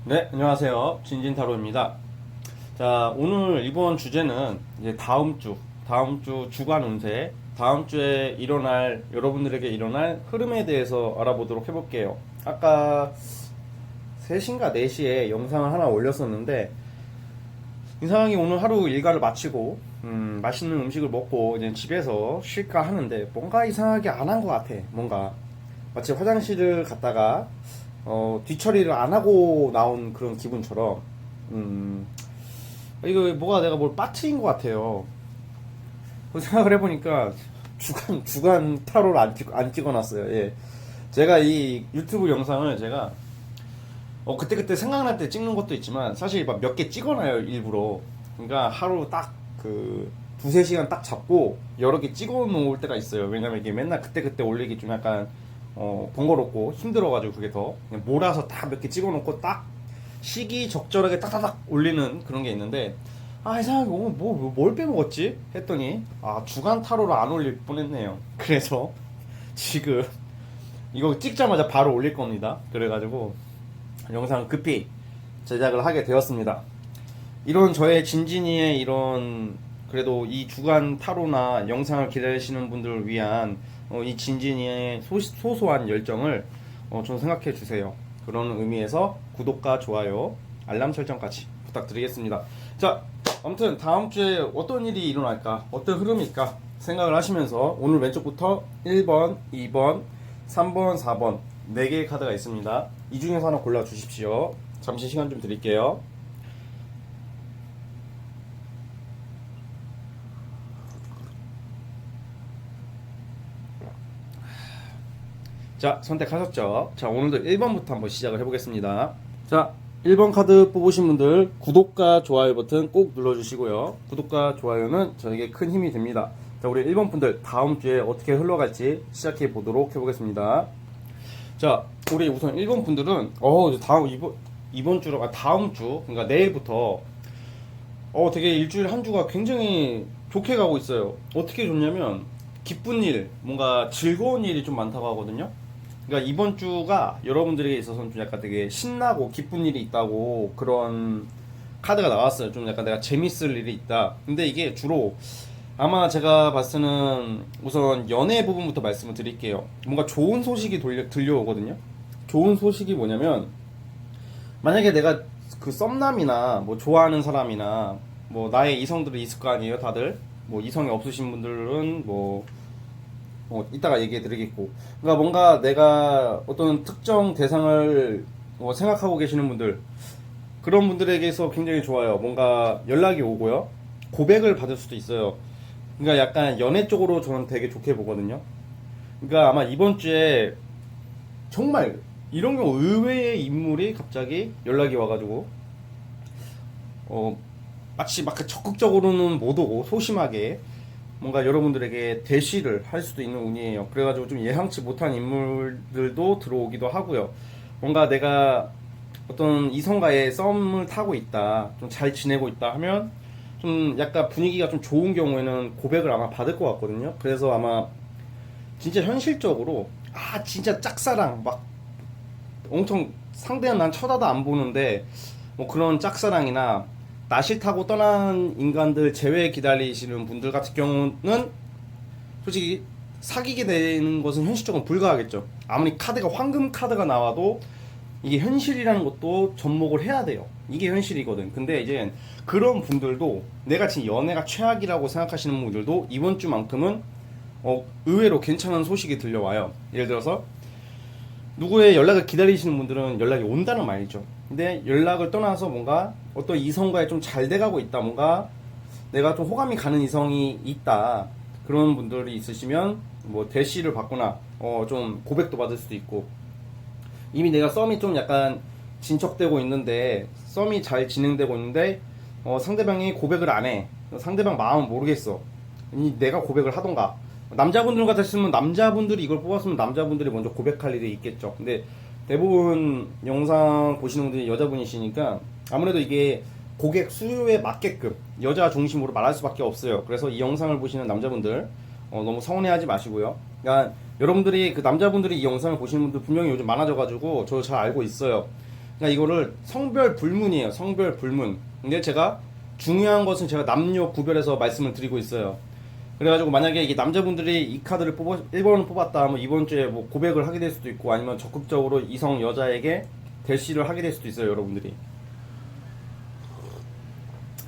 네, 안녕하세요. 진진타로입니다. 자, 오늘 이번 주제는 이제 다음 주 주간 운세, 다음 주에 여러분들에게 일어날 흐름에 대해서 알아보도록 해볼게요. 아까 3시인가 4시에 영상을 하나 올렸었는데, 이상하게 오늘 하루 일과를 마치고, 맛있는 음식을 먹고 이제 집에서 쉴까 하는데, 뭔가 이상하게 안 한 것 같아. 뭔가. 마치 화장실을 갔다가, 뒤처리를 안 하고 나온 그런 기분처럼, 이거 뭐가 내가 뭘 빠트린 것 같아요. 그 생각을 해보니까 주간 타로를 안 찍어놨어요. 예. 제가 이 유튜브 영상을 제가 그때그때 생각날 때 찍는 것도 있지만 사실 막 몇 개 찍어놔요, 일부러. 그러니까 하루 딱 두세 시간 딱 잡고 여러 개 찍어 놓을 때가 있어요. 왜냐면 이게 맨날 그때그때 올리기 좀 약간 번거롭고 힘들어가지고 그게 더 그냥 몰아서 딱 몇 개 찍어 놓고 딱 시기 적절하게 딱딱딱 올리는 그런 게 있는데, 이상하게 오늘 뭘 빼먹었지? 했더니 주간 타로를 안 올릴 뻔했네요. 그래서 지금 이거 찍자마자 바로 올릴 겁니다. 그래가지고 영상 급히 제작을 하게 되었습니다. 이런 저의 진진이의 이런, 그래도 이 주간 타로나 영상을 기다리시는 분들을 위한 이 진진이의 소소한 열정을 좀 생각해 주세요. 그런 의미에서 구독과 좋아요, 알람 설정까지 부탁드리겠습니다. 자, 아무튼 다음 주에 어떤 일이 일어날까, 어떤 흐름일까 생각을 하시면서 오늘 왼쪽부터 1번, 2번, 3번, 4번 4개의 카드가 있습니다. 이 중에서 하나 골라 주십시오. 잠시 시간 좀 드릴게요. 자, 선택하셨죠? 자, 오늘도 1번부터 한번 시작을 해보겠습니다. 자, 1번 카드 뽑으신 분들 구독과 좋아요 버튼 꼭 눌러주시고요. 구독과 좋아요는 저에게 큰 힘이 됩니다. 자, 우리 1번 분들 다음 주에 어떻게 흘러갈지 시작해 보도록 해보겠습니다. 자, 우리 우선 1번 분들은 이번 주로 다음 주, 그러니까 내일부터 되게 일주일 한 주가 굉장히 좋게 가고 있어요. 어떻게 좋냐면 기쁜 일, 뭔가 즐거운 일이 좀 많다고 하거든요. 그러니까 이번 주가 여러분들에게 있어서는 좀 약간 되게 신나고 기쁜 일이 있다고 그런 카드가 나왔어요. 좀 약간 내가 재밌을 일이 있다. 근데 이게 주로 아마 제가 봤을 때는 우선 연애 부분부터 말씀을 드릴게요. 뭔가 좋은 소식이 들려오거든요. 좋은 소식이 뭐냐면, 만약에 내가 그 썸남이나 뭐 좋아하는 사람이나 뭐 나의 이성들이 있을 거 아니에요, 다들. 뭐 이성이 없으신 분들은 이따가 얘기해 드리겠고. 그러니까 뭔가 내가 어떤 특정 대상을 생각하고 계시는 분들, 그런 분들에게서 굉장히 좋아요. 뭔가 연락이 오고요. 고백을 받을 수도 있어요. 그러니까 약간 연애 쪽으로 저는 되게 좋게 보거든요. 그러니까 아마 이번 주에 정말 이런 경우 의외의 인물이 갑자기 연락이 와가지고 마치 막 적극적으로는 못 오고 소심하게 뭔가 여러분들에게 대시를 할 수도 있는 운이에요. 그래가지고 좀 예상치 못한 인물들도 들어오기도 하고요. 뭔가 내가 어떤 이성과의 썸을 타고 있다, 좀 잘 지내고 있다 하면 좀 약간 분위기가 좀 좋은 경우에는 고백을 아마 받을 것 같거든요. 그래서 아마 진짜 현실적으로 진짜 짝사랑 막 엄청 상대는 난 쳐다도 안 보는데 뭐 그런 짝사랑이나 나 싫다고 떠난 인간들 제외 기다리시는 분들 같은 경우는 솔직히 사귀게 되는 것은 현실적으로 불가하겠죠. 아무리 카드가 황금 카드가 나와도 이게 현실이라는 것도 접목을 해야 돼요. 이게 현실이거든. 근데 이제 그런 분들도, 내가 지금 연애가 최악이라고 생각하시는 분들도 이번 주만큼은 의외로 괜찮은 소식이 들려와요. 예를 들어서 누구의 연락을 기다리시는 분들은 연락이 온다는 말이죠. 근데 연락을 떠나서 뭔가 어떤 이성과의 좀 잘 돼가고 있다, 뭔가 내가 좀 호감이 가는 이성이 있다, 그런 분들이 있으시면 뭐 대시를 받거나 좀 고백도 받을 수도 있고, 이미 내가 썸이 좀 약간 진척되고 있는데, 썸이 잘 진행되고 있는데 상대방이 고백을 안 해. 상대방 마음은 모르겠어. 내가 고백을 하던가. 남자분들 같았으면 남자분들이 이걸 뽑았으면 남자분들이 먼저 고백할 일이 있겠죠. 근데 대부분 영상 보시는 분들이 여자분이시니까 아무래도 이게 고객 수요에 맞게끔 여자 중심으로 말할 수밖에 없어요. 그래서 이 영상을 보시는 남자분들 너무 서운해하지 마시고요. 그러니까 여러분들이, 그 남자분들이 이 영상을 보시는 분들 분명히 요즘 많아져가지고 저 잘 알고 있어요. 그러니까 이거를 성별 불문이에요. 성별 불문. 근데 제가 중요한 것은 제가 남녀 구별해서 말씀을 드리고 있어요. 그래가지고 만약에 이게 남자분들이 이 카드를 1번을 뽑았다 하면 이번 주에 뭐 고백을 하게 될 수도 있고 아니면 적극적으로 이성 여자에게 대시를 하게 될 수도 있어요. 여러분들이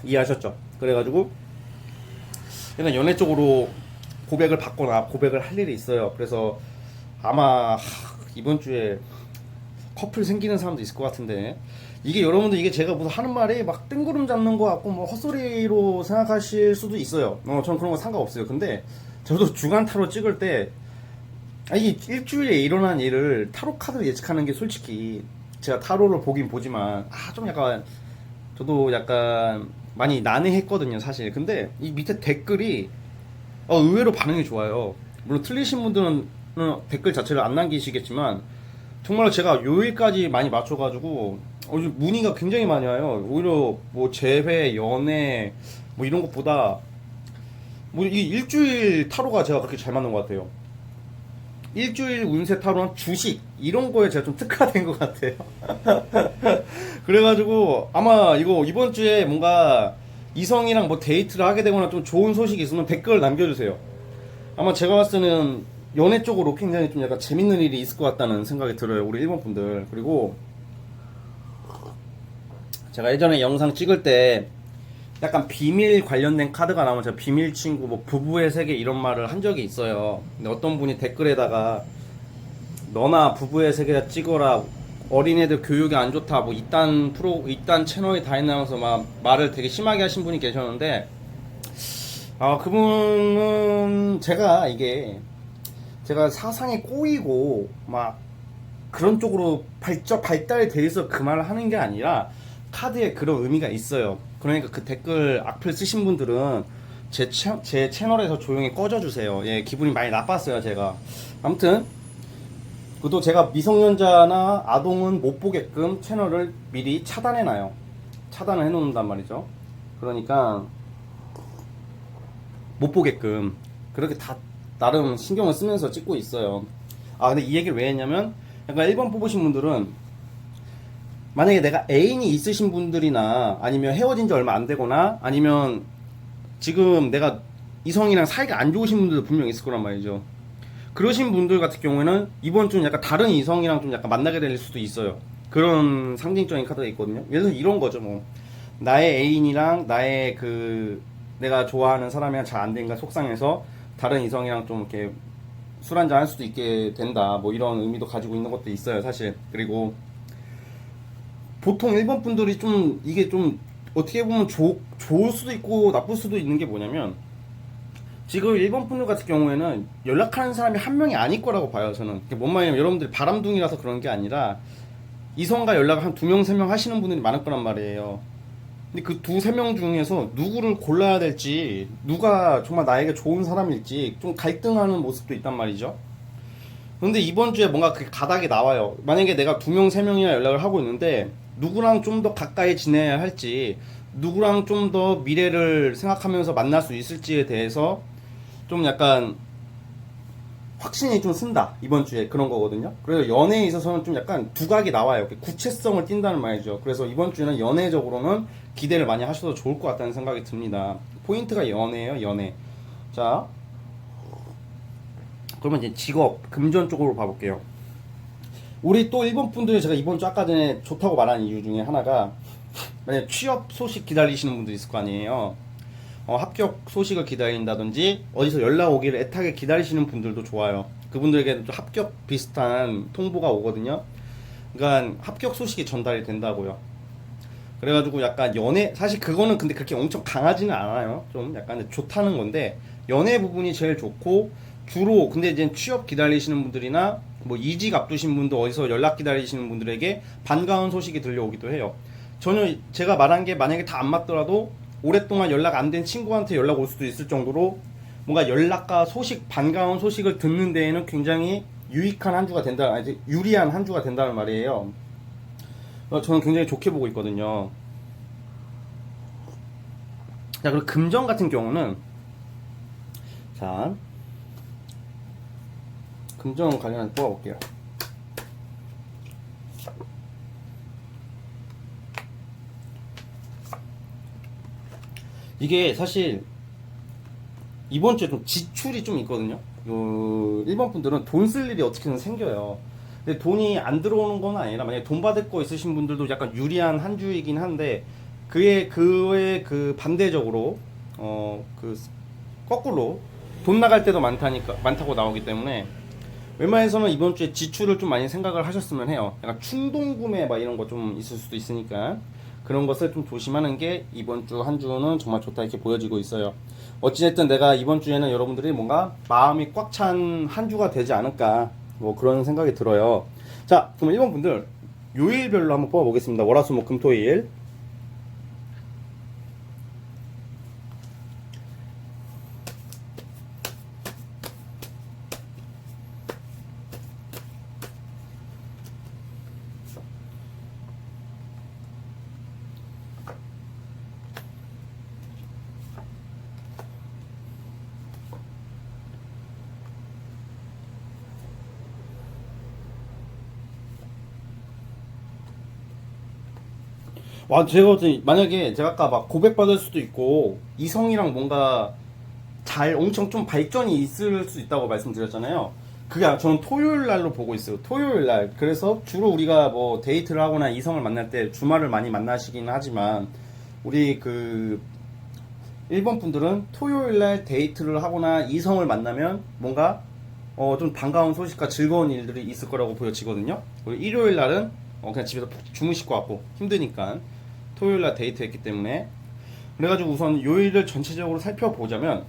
이해하셨죠? 그래가지고 약간 연애 쪽으로 고백을 받거나 고백을 할 일이 있어요. 그래서 아마 이번 주에 커플 생기는 사람도 있을 것 같은데, 이게 여러분들 이게 제가 무슨 하는 말이 막 뜬구름 잡는 것 같고 뭐 헛소리로 생각하실 수도 있어요. 저는 그런 거 상관없어요. 근데 저도 주간 타로 찍을 때 이게 일주일에 일어난 일을 타로 카드로 예측하는 게 솔직히 제가 타로를 보긴 보지만 좀 약간 저도 약간 많이 난해했거든요 사실. 근데 이 밑에 댓글이 의외로 반응이 좋아요. 물론 틀리신 분들은 댓글 자체를 안 남기시겠지만 정말 제가 요일까지 많이 맞춰가지고 문의가 굉장히 많이 와요. 오히려 뭐 재회, 연애 뭐 이런 것보다 뭐 이 일주일 타로가 제가 그렇게 잘 맞는 것 같아요. 일주일 운세 타로는 주식 이런 거에 제가 좀 특화된 것 같아요. 그래가지고 아마 이거 이번 주에 뭔가 이성이랑 뭐 데이트를 하게 되거나 좀 좋은 소식이 있으면 댓글 남겨주세요. 아마 제가 봤을 때는 연애 쪽으로 굉장히 좀 약간 재밌는 일이 있을 것 같다는 생각이 들어요. 우리 일본 분들. 그리고 제가 예전에 영상 찍을 때 약간 비밀 관련된 카드가 나오면 제가 비밀 친구, 뭐 부부의 세계 이런 말을 한 적이 있어요. 근데 어떤 분이 댓글에다가 너나 부부의 세계다 찍어라, 어린애들 교육이 안 좋다, 뭐 이딴 채널이 다 있나면서 막 말을 되게 심하게 하신 분이 계셨는데, 그분은 제가 사상에 꼬이고 막 그런 쪽으로 발달이 돼 있어 그 말을 하는 게 아니라 카드에 그런 의미가 있어요. 그러니까 그 댓글 악플 쓰신 분들은 제 채널에서 조용히 꺼져주세요. 예, 기분이 많이 나빴어요, 제가. 아무튼, 그것도 제가 미성년자나 아동은 못 보게끔 채널을 미리 차단해놔요. 차단을 해놓는단 말이죠. 그러니까, 못 보게끔. 그렇게 다 나름 신경을 쓰면서 찍고 있어요. 근데 이 얘기를 왜 했냐면, 약간 1번 뽑으신 분들은 만약에 내가 애인이 있으신 분들이나 아니면 헤어진 지 얼마 안 되거나 아니면 지금 내가 이성이랑 사이가 안 좋으신 분들도 분명 있을 거란 말이죠. 그러신 분들 같은 경우에는 이번 주는 약간 다른 이성이랑 좀 약간 만나게 될 수도 있어요. 그런 상징적인 카드가 있거든요. 예를 들어서 이런 거죠, 뭐. 나의 애인이랑 나의 내가 좋아하는 사람이랑 잘 안 되니까 속상해서 다른 이성이랑 좀 이렇게 술 한잔 할 수도 있게 된다. 뭐 이런 의미도 가지고 있는 것도 있어요, 사실. 그리고 보통 일본 분들이 이게 좀 어떻게 보면 좋을 수도 있고 나쁠 수도 있는 게 뭐냐면, 지금 일본 분들 같은 경우에는 연락하는 사람이 한 명이 아닐 거라고 봐요, 저는. 뭔 말이냐면 여러분들이 바람둥이라서 그런 게 아니라 이성과 연락을 한 2명, 3명 하시는 분들이 많을 거란 말이에요. 근데 그 2, 3명 중에서 누구를 골라야 될지, 누가 정말 나에게 좋은 사람일지 좀 갈등하는 모습도 있단 말이죠. 근데 이번 주에 뭔가 그 가닥이 나와요. 만약에 내가 2명, 3명이나 연락을 하고 있는데 누구랑 좀 더 가까이 지내야 할지, 누구랑 좀 더 미래를 생각하면서 만날 수 있을지에 대해서 좀 약간 확신이 좀 쓴다, 이번 주에. 그런 거거든요. 그래서 연애에 있어서는 좀 약간 두각이 나와요. 구체성을 띈다는 말이죠. 그래서 이번 주에는 연애적으로는 기대를 많이 하셔도 좋을 것 같다는 생각이 듭니다. 포인트가 연애예요, 연애. 자, 그러면 이제 직업, 금전 쪽으로 봐볼게요. 우리 또 일본 분들이 제가 이번 주 아까 전에 좋다고 말한 이유 중에 하나가, 만약 취업 소식 기다리시는 분들 있을 거 아니에요. 합격 소식을 기다린다든지 어디서 연락 오기를 애타게 기다리시는 분들도 좋아요. 그분들에게는 좀 합격 비슷한 통보가 오거든요. 그러니까 합격 소식이 전달이 된다고요. 그래가지고 약간 연애, 사실 그거는 근데 그렇게 엄청 강하지는 않아요. 좀 약간 좋다는 건데 연애 부분이 제일 좋고, 주로 근데 이제 취업 기다리시는 분들이나 뭐 이직 앞두신 분들, 어디서 연락 기다리시는 분들에게 반가운 소식이 들려오기도 해요. 전혀 제가 말한 게 만약에 다 안 맞더라도 오랫동안 연락 안 된 친구한테 연락 올 수도 있을 정도로 뭔가 연락과 소식, 반가운 소식을 듣는 데에는 굉장히 유익한 한 주가 된다, 유리한 한 주가 된다는 말이에요. 저는 굉장히 좋게 보고 있거든요. 자, 그리고 금전 같은 경우는, 자, 금전 관련해서 뽑아볼게요. 이게 사실 이번 주에 좀 지출이 좀 있거든요. 일본 분들은 돈 쓸 일이 어떻게든 생겨요. 근데 돈이 안 들어오는 건 아니라 만약에 돈 받을 거 있으신 분들도 약간 유리한 한 주이긴 한데 그의 그 반대적으로 그 거꾸로 돈 나갈 때도 많다고 나오기 때문에 웬만해서는 이번 주에 지출을 좀 많이 생각을 하셨으면 해요. 약간 충동 구매 막 이런 거 좀 있을 수도 있으니까 그런 것을 좀 조심하는 게 이번 주 한 주는 정말 좋다 이렇게 보여지고 있어요. 어찌됐든 내가 이번 주에는 여러분들이 뭔가 마음이 꽉 찬 한 주가 되지 않을까 뭐 그런 생각이 들어요. 자, 그럼 1번 분들 요일별로 한번 뽑아보겠습니다. 월화수목금토일. 와, 제가 만약에 제가 아까 막 고백받을 수도 있고 이성이랑 뭔가 잘 엄청 좀 발전이 있을 수 있다고 말씀드렸잖아요. 저는 토요일 날로 보고 있어요. 토요일 날. 그래서 주로 우리가 뭐 데이트를 하거나 이성을 만날 때 주말을 많이 만나시긴 하지만 우리 그 일본 분들은 토요일 날 데이트를 하거나 이성을 만나면 뭔가 좀 반가운 소식과 즐거운 일들이 있을 거라고 보여지거든요. 그리고 일요일 날은 그냥 집에서 푹 주무실 것 같고 힘드니까 토요일 날 데이트했기 때문에 그래가지고 우선 요일을 전체적으로 살펴보자면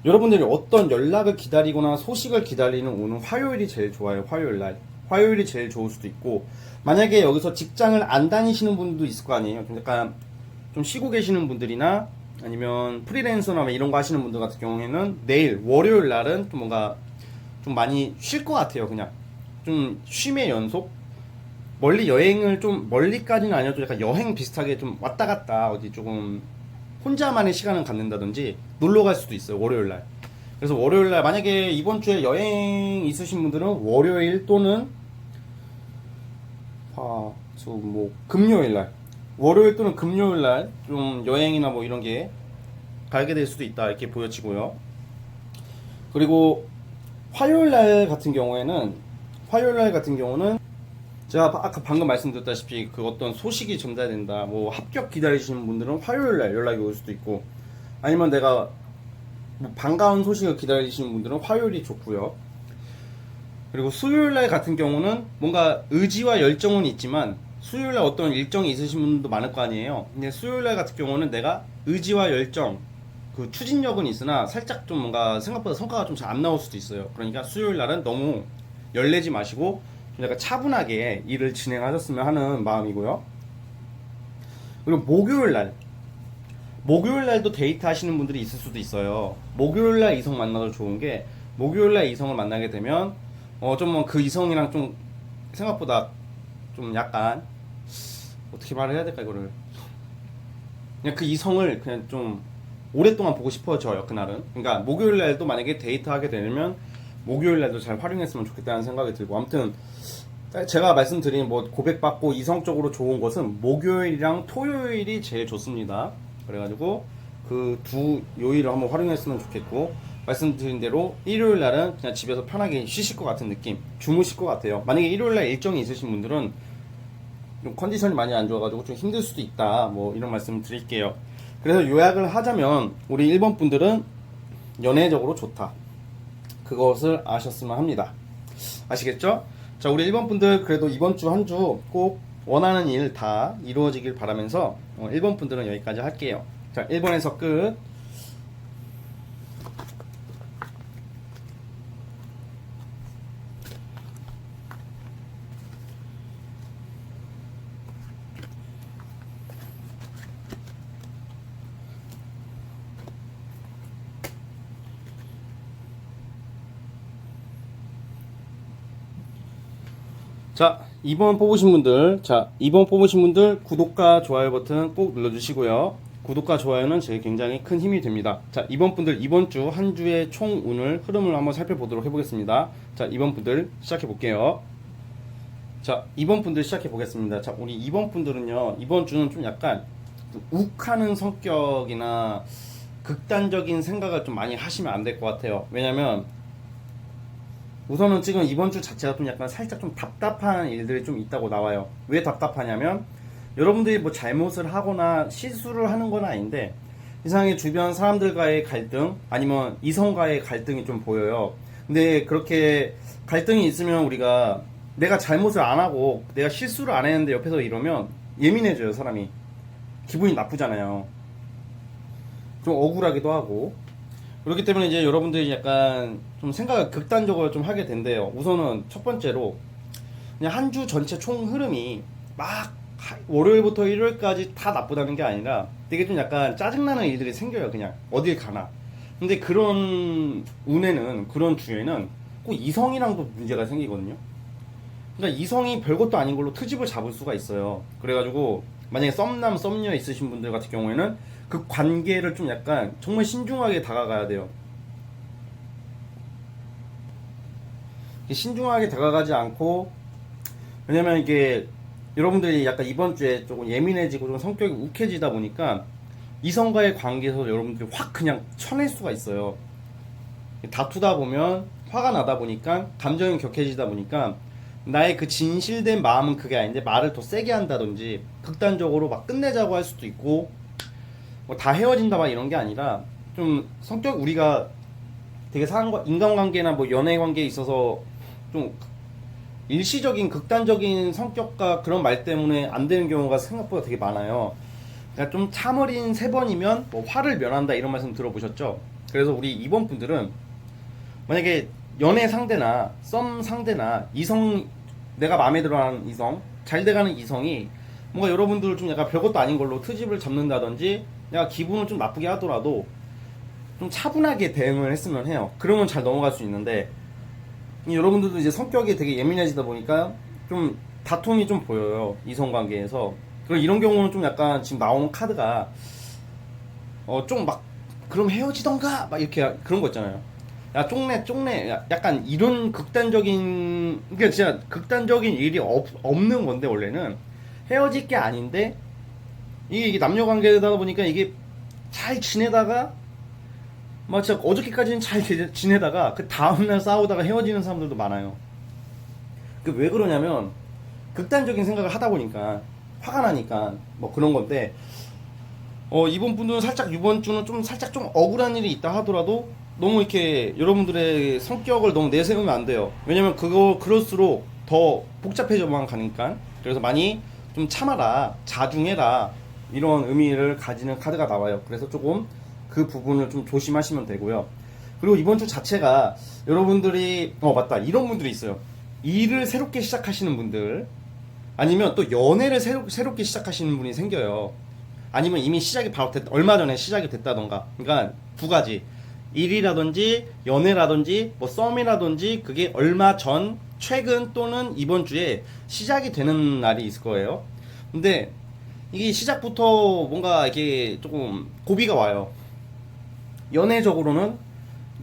여러분들이 어떤 연락을 기다리거나 소식을 기다리는 오는 화요일이 제일 좋아요. 화요일 날. 화요일이 제일 좋을 수도 있고 만약에 여기서 직장을 안 다니시는 분도 있을 거 아니에요. 좀 약간 좀 쉬고 계시는 분들이나 아니면 프리랜서나 이런 거 하시는 분들 같은 경우에는 내일 월요일 날은 좀 뭔가 좀 많이 쉴 것 같아요. 그냥 좀 쉼의 연속. 멀리 여행을 좀 멀리까지는 아니어도 약간 여행 비슷하게 좀 왔다 갔다 어디 조금 혼자만의 시간을 갖는다든지 놀러 갈 수도 있어요. 월요일 날. 그래서 월요일 날 만약에 이번 주에 여행 있으신 분들은 월요일 또는 뭐 금요일 날 월요일 또는 금요일 날 좀 여행이나 뭐 이런 게 가게 될 수도 있다 이렇게 보여지고요. 그리고 화요일 날 같은 경우는 제가 아까 방금 말씀드렸다시피 그 어떤 소식이 전달된다 뭐 합격 기다리시는 분들은 화요일 날 연락이 올 수도 있고 아니면 내가 뭐 반가운 소식을 기다리시는 분들은 화요일이 좋고요. 그리고 수요일 날 같은 경우는 뭔가 의지와 열정은 있지만 수요일 날 어떤 일정이 있으신 분도 많을 거 아니에요. 근데 수요일 날 같은 경우는 내가 의지와 열정 그 추진력은 있으나 살짝 좀 뭔가 생각보다 성과가 좀 잘 안 나올 수도 있어요. 그러니까 수요일 날은 너무 열내지 마시고 좀 약간 차분하게 일을 진행하셨으면 하는 마음이고요. 그리고 목요일 날도 데이트 하시는 분들이 있을 수도 있어요. 목요일 날 이성 만나도 좋은 게 목요일 날 이성을 만나게 되면 좀 그 이성이랑 좀 생각보다 좀 약간 어떻게 말을 해야 될까 이거를 그냥 그 이성을 그냥 좀 오랫동안 보고 싶어져요 그날은. 그러니까 목요일 날도 만약에 데이트 하게 되면 목요일 날도 잘 활용했으면 좋겠다는 생각이 들고 아무튼 제가 말씀드린 뭐 고백받고 이성적으로 좋은 것은 목요일이랑 토요일이 제일 좋습니다. 그래가지고 그 두 요일을 한번 활용했으면 좋겠고 말씀드린 대로 일요일 날은 그냥 집에서 편하게 쉬실 것 같은 느낌 주무실 것 같아요. 만약에 일요일 날 일정이 있으신 분들은 좀 컨디션이 많이 안 좋아가지고 좀 힘들 수도 있다 뭐 이런 말씀 드릴게요. 그래서 요약을 하자면 우리 1번 분들은 연애적으로 좋다 그것을 아셨으면 합니다. 아시겠죠? 자, 우리 1번 분들 그래도 이번 주 한 주 꼭 원하는 일 다 이루어지길 바라면서 1번 분들은 여기까지 할게요. 자, 1번에서 끝. 자, 2번 뽑으신 분들 구독과 좋아요 버튼 꼭 눌러주시고요. 구독과 좋아요는 제 굉장히 큰 힘이 됩니다. 자, 2번 분들 이번 주 한 주의 총 운을 흐름을 한번 살펴보도록 해보겠습니다. 자, 2번 분들 시작해 볼게요. 자, 2번 분들 시작해 보겠습니다. 자, 우리 2번 분들은요, 이번 주는 좀 약간 좀 욱하는 성격이나 극단적인 생각을 좀 많이 하시면 안 될 것 같아요. 왜냐면 우선은 지금 이번 주 자체가 좀 약간 살짝 좀 답답한 일들이 좀 있다고 나와요. 왜 답답하냐면 여러분들이 뭐 잘못을 하거나 실수를 하는 건 아닌데 이상하게 주변 사람들과의 갈등 아니면 이성과의 갈등이 좀 보여요. 근데 그렇게 갈등이 있으면 우리가 내가 잘못을 안 하고 내가 실수를 안 했는데 옆에서 이러면 예민해져요, 사람이. 기분이 나쁘잖아요. 좀 억울하기도 하고. 그렇기 때문에 이제 여러분들이 약간 좀 생각을 극단적으로 좀 하게 된대요. 우선은 첫 번째로 그냥 한 주 전체 총 흐름이 막 월요일부터 일요일까지 다 나쁘다는 게 아니라 되게 좀 약간 짜증나는 일들이 생겨요. 그냥 어딜 가나. 근데 그런 운에는, 그런 주에는 꼭 이성이랑도 문제가 생기거든요. 그러니까 이성이 별것도 아닌 걸로 트집을 잡을 수가 있어요. 그래가지고 만약에 썸남 썸녀 있으신 분들 같은 경우에는 그 관계를 좀 약간 정말 신중하게 다가가야 돼요. 신중하게 다가가지 않고, 왜냐면 이게 여러분들이 약간 이번 주에 조금 예민해지고 좀 성격이 욱해지다 보니까 이성과의 관계에서 여러분들이 확 그냥 쳐낼 수가 있어요. 다투다 보면 화가 나다 보니까 감정이 격해지다 보니까 나의 그 진실된 마음은 그게 아닌데 말을 더 세게 한다든지 극단적으로 막 끝내자고 할 수도 있고, 뭐 다 헤어진다 막 이런 게 아니라 좀 성격, 우리가 되게 사람과 인간관계나 뭐 연애관계에 있어서 좀 일시적인 극단적인 성격과 그런 말 때문에 안 되는 경우가 생각보다 되게 많아요. 그러니까 좀 참어린 3번이면 뭐 화를 면한다 이런 말씀 들어보셨죠? 그래서 우리 이번 분들은 만약에 연애 상대나 썸 상대나 이성, 내가 마음에 들어하는 이성, 잘 돼가는 이성이 뭔가 여러분들 좀 약간 별것도 아닌 걸로 트집을 잡는다든지 내가 기분을 좀 나쁘게 하더라도 좀 차분하게 대응을 했으면 해요. 그러면 잘 넘어갈 수 있는데 여러분들도 이제 성격이 되게 예민해지다 보니까 좀 다툼이 좀 보여요, 이성관계에서. 그리고 이런 경우는 좀 약간 지금 나오는 카드가 좀 막 그럼 헤어지던가 막 이렇게 그런 거 있잖아요. 야 쪽내 약간 이런 극단적인, 그러니까 진짜 극단적인 일이 없는 건데 원래는 헤어질 게 아닌데 이게 남녀 관계다 보니까 이게 잘 지내다가 막 진짜 어저께까지는 잘 지내다가 그 다음날 싸우다가 헤어지는 사람들도 많아요. 그 왜 그러냐면 극단적인 생각을 하다 보니까 화가 나니까 뭐 그런 건데, 이번 분들은 살짝 이번 주는 좀 살짝 좀 억울한 일이 있다 하더라도 너무 이렇게 여러분들의 성격을 너무 내세우면 안 돼요. 왜냐면 그럴수록 더 복잡해져만 가니까. 그래서 많이 좀 참아라, 자중해라, 이런 의미를 가지는 카드가 나와요. 그래서 조금 그 부분을 좀 조심하시면 되고요. 그리고 이번 주 자체가 여러분들이 맞다, 이런 분들이 있어요. 일을 새롭게 시작하시는 분들, 아니면 또 연애를 새롭게 시작하시는 분이 생겨요. 아니면 이미 시작이 바로 얼마 전에 시작이 됐다던가. 그러니까 두 가지, 일이라든지 연애라든지 뭐 썸이라든지 그게 얼마 전, 최근 또는 이번 주에 시작이 되는 날이 있을 거예요. 근데 이게 시작부터 뭔가 이게 조금 고비가 와요. 연애적으로는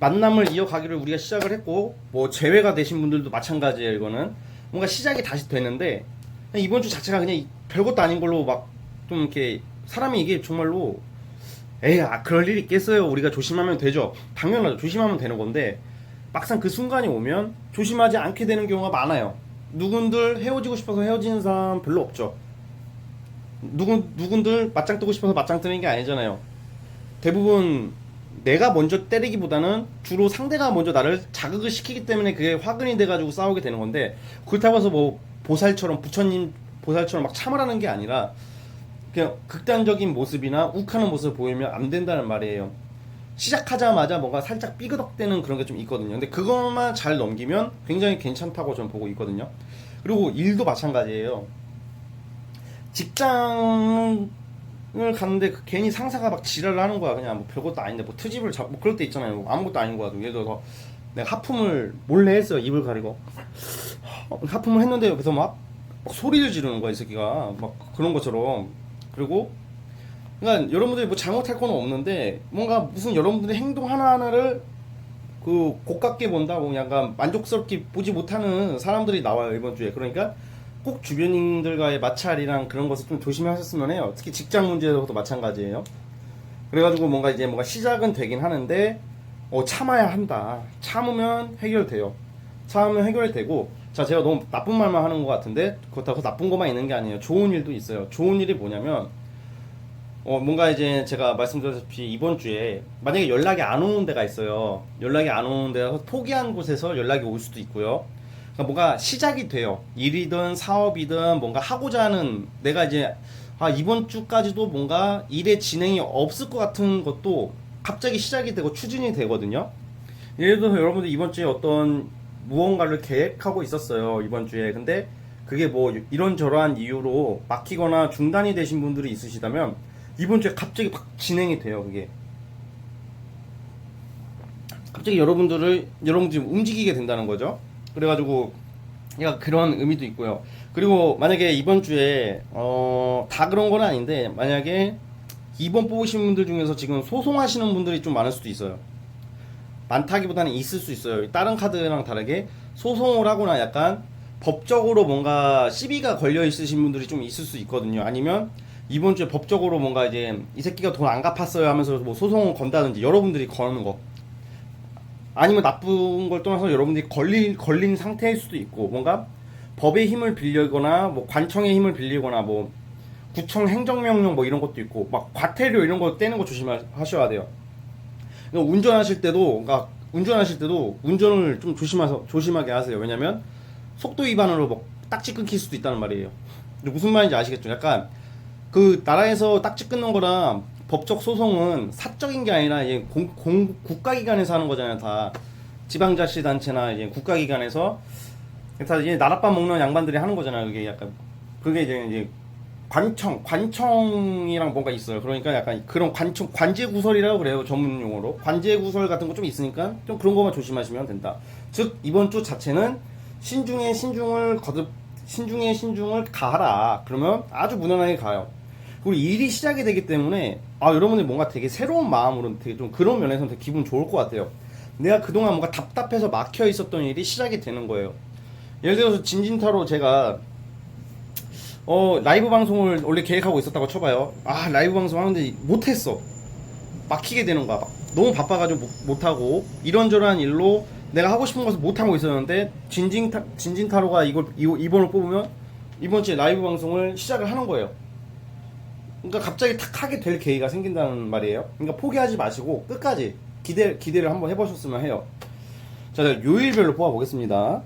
만남을 이어가기를 우리가 시작을 했고, 뭐 재회가 되신 분들도 마찬가지예요. 이거는 뭔가 시작이 다시 되는데 이번 주 자체가 그냥 별것도 아닌 걸로 막 좀 이렇게 사람이 이게 정말로 그럴 일 있겠어요. 우리가 조심하면 되죠. 당연하죠. 조심하면 되는 건데 막상 그 순간이 오면 조심하지 않게 되는 경우가 많아요. 누군들 헤어지고 싶어서 헤어지는 사람 별로 없죠. 누군들 맞짱 뜨고 싶어서 맞짱 뜨는 게 아니잖아요. 대부분 내가 먼저 때리기보다는 주로 상대가 먼저 나를 자극을 시키기 때문에 그게 화근이 돼가지고 싸우게 되는 건데, 그렇다고 해서 뭐 보살처럼, 부처님 보살처럼 막 참으라는 게 아니라 그냥 극단적인 모습이나 욱하는 모습을 보이면 안 된다는 말이에요. 시작하자마자 뭔가 살짝 삐그덕대는 그런 게 좀 있거든요. 근데 그것만 잘 넘기면 굉장히 괜찮다고 저는 보고 있거든요. 그리고 일도 마찬가지예요. 직장을 갔는데 괜히 상사가 막 지랄을 하는 거야. 그냥 뭐 별것도 아닌데 뭐 트집을 뭐 그럴 때 있잖아요. 뭐 아무것도 아닌 거야. 예를 들어서 내가 하품을 몰래 했어요. 입을 가리고 하품을 했는데 여기서 막 소리를 지르는 거야, 이 새끼가. 막 그런 것처럼. 그리고 그러니까 여러분들이 뭐 잘못할 건 없는데 뭔가 무슨 여러분들의 행동 하나하나를 그 고깝게 본다, 뭐 약간 만족스럽게 보지 못하는 사람들이 나와요, 이번 주에. 그러니까 꼭 주변인들과의 마찰이랑 그런 것을 좀 조심하셨으면 해요. 특히 직장 문제에서도 마찬가지예요. 그래가지고 뭔가 시작은 되긴 하는데 참아야 한다. 참으면 해결돼요. 참으면 해결되고, 자, 제가 너무 나쁜 말만 하는 것 같은데 그렇다고 나쁜 것만 있는 게 아니에요. 좋은 일도 있어요. 좋은 일이 뭐냐면 뭔가 이제 제가 말씀드렸다시피 이번 주에 만약에 연락이 안 오는 데가 있어요. 연락이 안 오는 데서 포기한 곳에서 연락이 올 수도 있고요. 그러니까 뭔가 시작이 돼요. 일이든 사업이든 뭔가 하고자 하는, 내가 이제 이번 주까지도 뭔가 일의 진행이 없을 것 같은 것도 갑자기 시작이 되고 추진이 되거든요. 예를 들어서 여러분들 이번 주에 어떤 무언가를 계획하고 있었어요. 이번 주에. 근데 그게 뭐 이런저러한 이유로 막히거나 중단이 되신 분들이 있으시다면 이번 주에 갑자기 막 진행이 돼요. 그게 갑자기 여러분들이 움직이게 된다는 거죠. 그래가지고 그런 의미도 있고요. 그리고 만약에 이번 주에 다 그런 건 아닌데, 만약에 2번 뽑으신 분들 중에서 지금 소송하시는 분들이 좀 많을 수도 있어요. 많다기보다는 있을 수 있어요. 다른 카드랑 다르게 소송을 하거나 약간 법적으로 뭔가 시비가 걸려 있으신 분들이 좀 있을 수 있거든요. 아니면 이번 주에 법적으로 뭔가 이제 이 새끼가 돈 안 갚았어요 하면서 뭐 소송을 건다든지, 여러분들이 거는 거, 아니면 나쁜 걸 떠나서 여러분들이 걸린 상태일 수도 있고, 뭔가 법의 힘을 빌리거나 뭐 관청의 힘을 빌리거나 뭐 구청 행정명령 뭐 이런 것도 있고, 막 과태료 이런 거 떼는 거 조심하셔야 돼요. 그러니까 운전하실 때도 운전을 좀 조심하게 하세요. 왜냐면 속도 위반으로 뭐 딱지 끊길 수도 있다는 말이에요. 근데 무슨 말인지 아시겠죠? 약간 그 나라에서 딱지 끊는 거랑 법적 소송은 사적인 게 아니라 이제 국가기관에서 하는 거잖아요. 다 지방자치단체나 이제 국가기관에서 다 이제 나랏밥 먹는 양반들이 하는 거잖아요. 그게 약간 그게 이제 관청이랑 뭔가 있어요. 그러니까 약간 그런 관제구설이라고 그래요. 전문 용어로. 관제구설 같은 거 좀 있으니까 좀 그런 것만 조심하시면 된다. 즉, 이번 주 자체는 신중에 신중을 가하라. 그러면 아주 무난하게 가요. 그리고 일이 시작이 되기 때문에 여러분들 뭔가 되게 새로운 마음으로 되게 좀 그런 면에서는 되게 기분 좋을 것 같아요. 내가 그동안 뭔가 답답해서 막혀 있었던 일이 시작이 되는 거예요. 예를 들어서 진진타로 제가 라이브 방송을 원래 계획하고 있었다고 쳐봐요. 라이브 방송 하는데 못했어. 막히게 되는 거야. 막 너무 바빠가지고 못하고, 이런저런 일로 내가 하고 싶은 것을 못하고 있었는데, 진진타로가 이번을 뽑으면 이번 주에 라이브 방송을 시작을 하는 거예요. 그러니까 갑자기 탁 하게 될 계기가 생긴다는 말이에요. 그러니까 포기하지 마시고 끝까지 기대를 한번 해보셨으면 해요. 자, 요일별로 뽑아보겠습니다.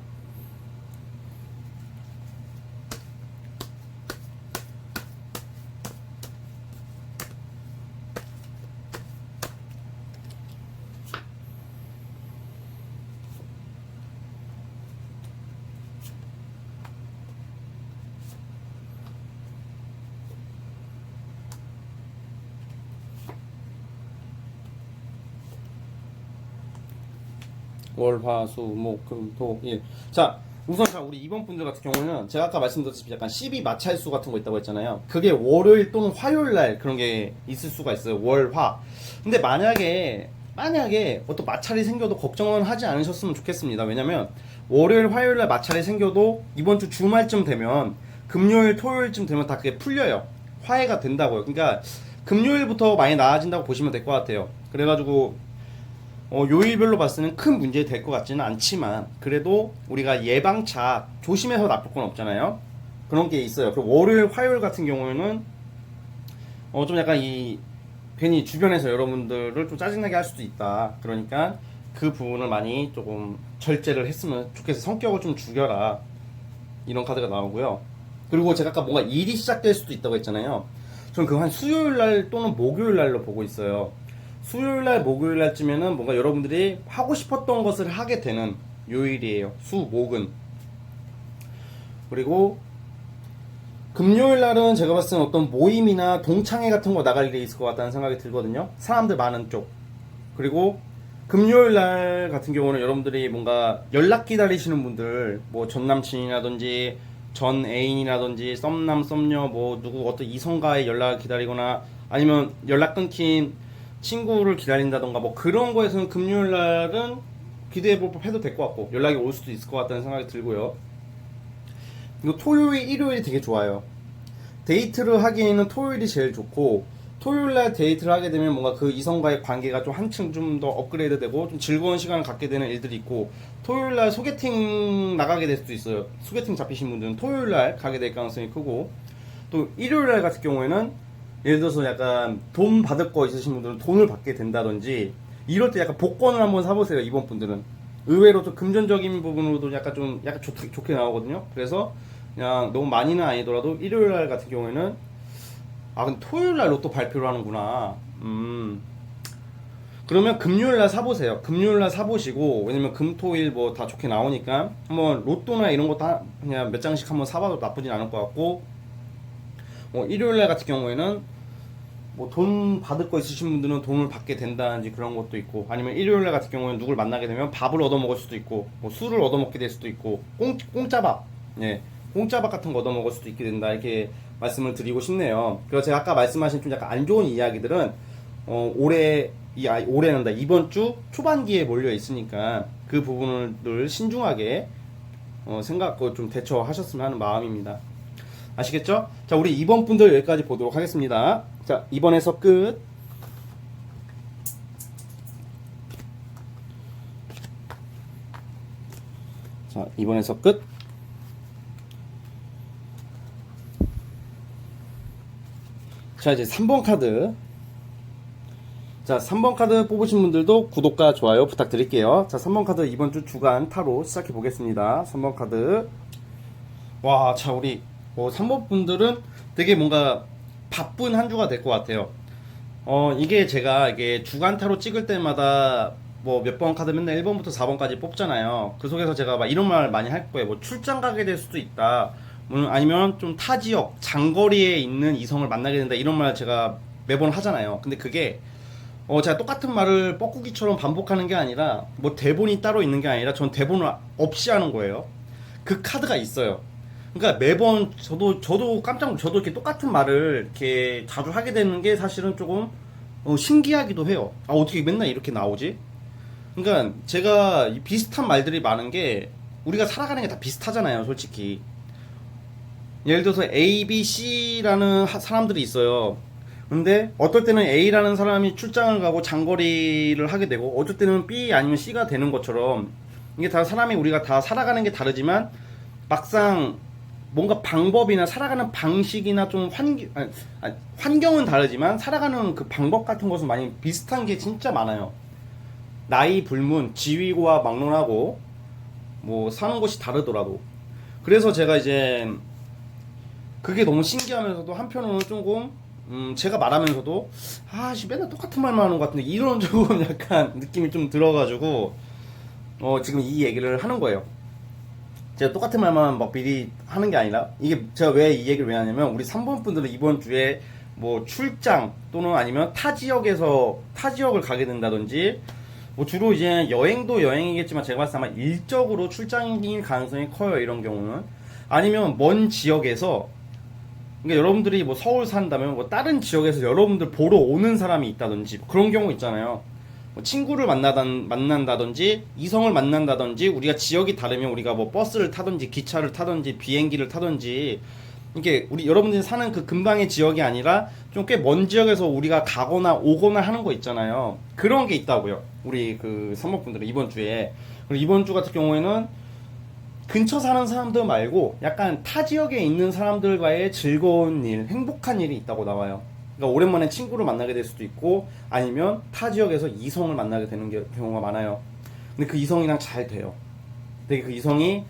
월, 화, 수, 목, 금, 토, 일. 자, 우선 우리 이번 분들 같은 경우는 제가 아까 말씀드렸듯이 약간 12 마찰수 같은 거 있다고 했잖아요. 그게 월요일 또는 화요일 날 그런 게 있을 수가 있어요. 월, 화. 근데 만약에 어떤 마찰이 생겨도 걱정은 하지 않으셨으면 좋겠습니다. 왜냐면 월요일, 화요일 날 마찰이 생겨도 이번 주 주말쯤 되면 금요일, 토요일쯤 되면 다 그게 풀려요. 화해가 된다고요. 그러니까 금요일부터 많이 나아진다고 보시면 될 것 같아요. 그래가지고 요일별로 봤을 때는 큰 문제 될 것 같지는 않지만, 그래도 우리가 예방차 조심해서 나쁠 건 없잖아요. 그런 게 있어요. 그리고 월요일, 화요일 같은 경우에는 좀 약간 괜히 주변에서 여러분들을 좀 짜증나게 할 수도 있다. 그러니까 그 부분을 많이 조금 절제를 했으면 좋겠어. 성격을 좀 죽여라. 이런 카드가 나오고요. 그리고 제가 아까 뭔가 일이 시작될 수도 있다고 했잖아요. 저는 그거 한 수요일 날 또는 목요일 날로 보고 있어요. 수요일 날, 목요일 날쯤에는 뭔가 여러분들이 하고 싶었던 것을 하게 되는 요일이에요. 수, 목은. 그리고 금요일 날은 제가 봤을 때는 어떤 모임이나 동창회 같은 거 나갈 일이 있을 것 같다는 생각이 들거든요. 사람들 많은 쪽. 그리고 금요일 날 같은 경우는 여러분들이 뭔가 연락 기다리시는 분들, 뭐 전 남친이라든지 전 애인이라든지 썸남, 썸녀, 뭐 누구 어떤 이성과의 연락을 기다리거나, 아니면 연락 끊긴 친구를 기다린다던가 뭐 그런 거에서는 금요일 날은 기대해볼 법 해도 될 것 같고, 연락이 올 수도 있을 것 같다는 생각이 들고요. 이거 토요일, 일요일이 되게 좋아요. 데이트를 하기에는 토요일이 제일 좋고, 토요일날 데이트를 하게 되면 뭔가 그 이성과의 관계가 좀 한층 좀 더 업그레이드 되고 좀 즐거운 시간을 갖게 되는 일들이 있고, 토요일날 소개팅 나가게 될 수도 있어요. 소개팅 잡히신 분들은 토요일날 가게 될 가능성이 크고, 또 일요일날 같은 경우에는 예를 들어서 약간 돈 받을 거 있으신 분들은 돈을 받게 된다든지, 이럴 때 약간 복권을 한번 사보세요. 이번 분들은 의외로 좀 금전적인 부분으로도 약간 좀 약간 좋게 나오거든요. 그래서 그냥 너무 많이는 아니더라도 일요일날 같은 경우에는, 아 근데 토요일날 로또 발표를 하는구나. 그러면 금요일날 사보세요. 금요일날 사보시고, 왜냐면 금토일 뭐 다 좋게 나오니까 한번 로또나 이런 거 다 그냥 몇 장씩 한번 사봐도 나쁘진 않을 것 같고, 일요일날 같은 경우에는 뭐 돈 받을 거 있으신 분들은 돈을 받게 된다든지 그런 것도 있고, 아니면 일요일날 같은 경우에는 누굴 만나게 되면 밥을 얻어 먹을 수도 있고, 뭐 술을 얻어 먹게 될 수도 있고, 공짜밥, 예, 공짜밥 같은 거 얻어 먹을 수도 있게 된다, 이렇게 말씀을 드리고 싶네요. 그래서 제가 아까 말씀하신 좀 약간 안 좋은 이야기들은 올해는 이번 주 초반기에 몰려 있으니까 그 부분을 신중하게 생각하고 좀 대처하셨으면 하는 마음입니다. 아시겠죠? 자, 우리 2번 분들 여기까지 보도록 하겠습니다. 자, 2번에서 끝. 자, 2번에서 끝. 자, 이제 3번 카드. 자, 3번 카드 뽑으신 분들도 구독과 좋아요 부탁드릴게요. 자, 3번 카드 이번 주 주간 타로 시작해 보겠습니다. 3번 카드. 와, 자, 우리 3번 분들은 되게 뭔가 바쁜 한 주가 될 것 같아요. 이게 제가 이게 주간 타로 찍을 때마다 뭐 몇 번 카드 맨날 1번부터 4번까지 뽑잖아요. 그 속에서 제가 막 이런 말 많이 할 거예요. 뭐 출장 가게 될 수도 있다. 아니면 좀 타 지역, 장거리에 있는 이성을 만나게 된다. 이런 말 제가 매번 하잖아요. 근데 그게 제가 똑같은 말을 뻐꾸기처럼 반복하는 게 아니라 뭐 대본이 따로 있는 게 아니라 전 대본을 없이 하는 거예요. 그 카드가 있어요. 그러니까 매번 저도 깜짝 저도 이렇게 똑같은 말을 이렇게 자주 하게 되는 게 사실은 조금 신기하기도 해요. 아, 어떻게 맨날 이렇게 나오지? 그러니까 제가 비슷한 말들이 많은 게, 우리가 살아가는 게 다 비슷하잖아요, 솔직히. 예를 들어서 A, B, C라는 사람들이 있어요. 근데 어떨 때는 A라는 사람이 출장을 가고 장거리를 하게 되고, 어떨 때는 B 아니면 C가 되는 것처럼, 이게 다 사람이 우리가 다 살아가는 게 다르지만 막상 뭔가 방법이나 살아가는 방식이나 좀 환경은 다르지만 살아가는 그 방법 같은 것은 많이 비슷한 게 진짜 많아요. 나이 불문, 지위와 막론하고 뭐 사는 곳이 다르더라도. 그래서 제가 이제 그게 너무 신기하면서도 한편으로는 조금 제가 말하면서도 맨날 똑같은 말만 하는 것 같은데, 이런 조금 약간 느낌이 좀 들어가지고 지금 이 얘기를 하는 거예요. 제가 똑같은 말만 막 미리 하는 게 아니라, 이게 제가 왜 이 얘기를 왜 하냐면, 우리 3번 분들은 이번 주에 뭐 출장 또는 아니면 타 지역을 가게 된다든지, 뭐 주로 이제 여행도 여행이겠지만 제가 봤을 때 아마 일적으로 출장일 가능성이 커요, 이런 경우는. 아니면 먼 지역에서, 그러니까 여러분들이 뭐 서울 산다면 뭐 다른 지역에서 여러분들 보러 오는 사람이 있다든지 그런 경우 있잖아요. 뭐 친구를 만난다든지 이성을 만난다든지, 우리가 지역이 다르면 우리가 뭐 버스를 타든지 기차를 타든지 비행기를 타든지, 이게 우리 여러분들이 사는 그 근방의 지역이 아니라 좀 꽤 먼 지역에서 우리가 가거나 오거나 하는 거 있잖아요. 그런 게 있다고요, 우리 그 3번 분들은 이번 주에. 그리고 이번 주 같은 경우에는 근처 사는 사람들 말고 약간 타 지역에 있는 사람들과의 즐거운 일, 행복한 일이 있다고 나와요. 그러니까 오랜만에 친구를 만나게 될 수도 있고, 아니면 타 지역에서 이성을 만나게 되는 경우가 많아요. 근데 그 이성이랑 잘 돼요. 되게 그 이성이